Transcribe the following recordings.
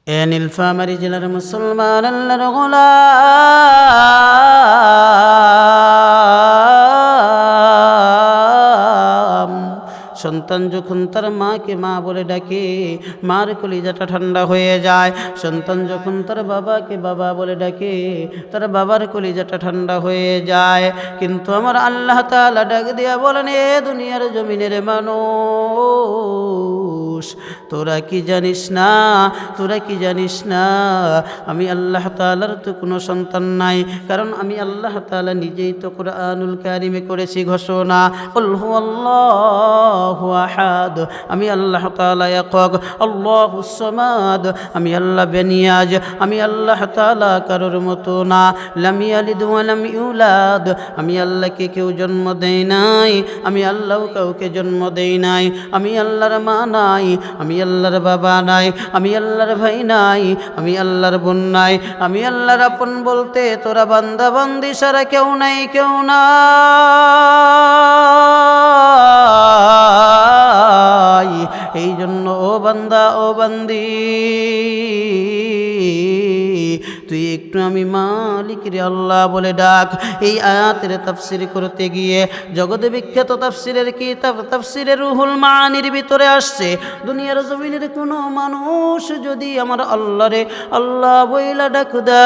এ নীলফামারী জেলার মুসলমান আল্লাহর গোলাম, সন্তান যখন তার মাকে মা বলে ডাকে, মার কলিজাটা ঠান্ডা হয়ে যায়। সন্তান যখন তার বাবাকে বাবা বলে ডাকে, তার বাবার কলিজাটা ঠান্ডা হয়ে যায়। কিন্তু আমার আল্লাহ তাআলা ডাক দিয়া বলেন, এ দুনিয়ার জমিনের মানুষ, তোরা কি জানিস না, তোরা কি জানিস না, আমি আল্লাহ তাআলার তো কোনো সন্তান নাই। কারণ আমি আল্লাহ তাআলা নিজেই তো কুরআনুল কারিমে করেছি ঘোষণা, কুল হুয়াল্লাহু আহাদ, আমি আল্লাহ তাআলা একক, আল্লাহুস সামাদ, আমি আল্লাহ বেনিয়াজ, আমি আল্লাহ তাআলা কারোর মতো না, লাম ইয়ালিদ ওয়া লাম ইউলাদ, আমি আল্লাহকে কেউ জন্ম দেই নাই, আমি আল্লাহও কাউকে জন্ম দেই নাই, আমি আল্লাহর মা নাই, আমি আল্লাহর বাবা নাই, আমি আল্লাহর ভাই নাই, আমি আল্লাহর বোন নাই, আমি আল্লাহর আপন বলতে তোরা বান্দা বান্দি সারা কেউ নাই, কেউ নাই। এই জন্য ও বান্দা, ও বান্দি, তুই একটু আমি মালিক রে আল্লাহ বলে ডাক। এই আয়াতের তাফসীর করতে গিয়ে জগতে বিখ্যাত তাফসীরের কিতাব তাফসীরে রুহুল মাআনির ভিতরে আসছে, দুনিয়ার জমিনের কোনো মানুষ যদি আমার আল্লাহরে আল্লাহ বইলা ডাক দেয়,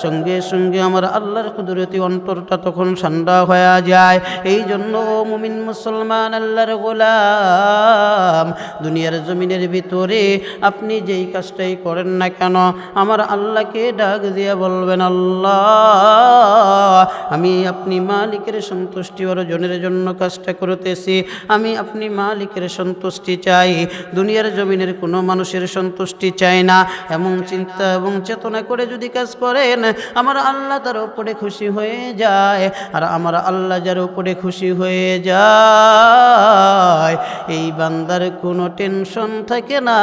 সঙ্গে সঙ্গে আমার আল্লাহর কুদরতি অন্তরটা তখন ঠান্ডা হয়ে যায়। এই জন্য মুমিন মুসলমান আল্লাহর গোলাম, দুনিয়ার জমিনের ভিতরে আপনি যেই কাজটাই করেন না কেন, আমার আল্লাহকে ডাক দিয়ে বলবেন, আল্লাহ আমি আপনি মালিকের সন্তুষ্টি অর্জনের জন্য কাজটা করতেছি, আমি আপনি মালিকের সন্তুষ্টি চাই, দুনিয়ার জমিনের কোনো মানুষের সন্তুষ্টি চাই না। এমন চিন্তা এবং চেতনা করে যদি কাজ করেন, আমার আল্লাহ তার উপরে খুশি হয়ে যায়। আর আমার আল্লাহ যার উপরে খুশি হয়ে যায়, এই বান্দার কোনো টেনশন থাকে না,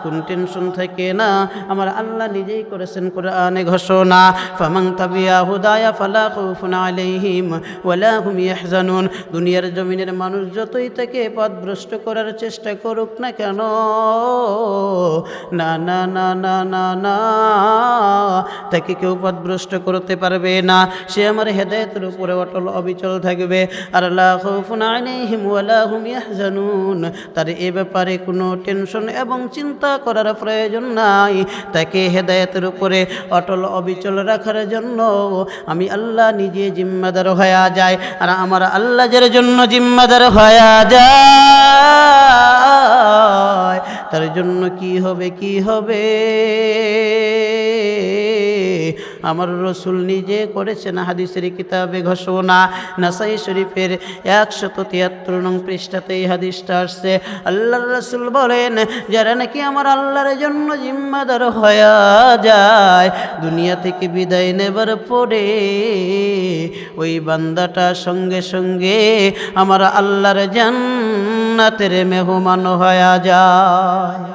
কোন টেনশন থাকে না। আমার আল্লাহ নিজেই করেছেন কোরআনে ঘোষণা, ফামান তাবিয়া হুদায়া ফালা খাউফুন আলাইহিম ওয়ালা হুম ইয়াহজানুন। দুনিয়ার জমিনের মানুষ যতই তাকে পথভ্রষ্ট করার চেষ্টা করুক না কেন, না না না না না না, তাকে কেউ পথভ্রষ্ট করতে পারবে না। সে আমার হেদায়েতের উপরে অটল অবিচল থাকবে। আর লা খাউফুন আলাইহিম ওয়ালা হুম ইয়াহজানুন, তার এ ব্যাপারে কোনো টেনশন এবং চিন্তা করার প্রয়োজন নাই। তাকে হেদায়েতের উপরে অটল অবিচল রাখার জন্য আমি আল্লাহ নিজে জিম্মাদার হয়ে যায়। আর আমার আল্লাহ যার জন্য জিম্মাদার হয়ে যায়, তার জন্য কি হবে, কি হবে, আমার রসুল নিজে করেছেন হাদিসের কিতাবে ঘোষণা। নাসাই শরীফের 173 নং পৃষ্ঠাতে এই হাদিসটা আসছে। আল্লাহর রসুল বলেন, যারা নাকি আমার আল্লাহর জন্য জিম্মাদার হয়ে যায়, দুনিয়া থেকে বিদায় নেবার পরে ওই বান্দাটা সঙ্গে সঙ্গে আমার আল্লাহর জান্নাতের মেহমান হয়ে যায়।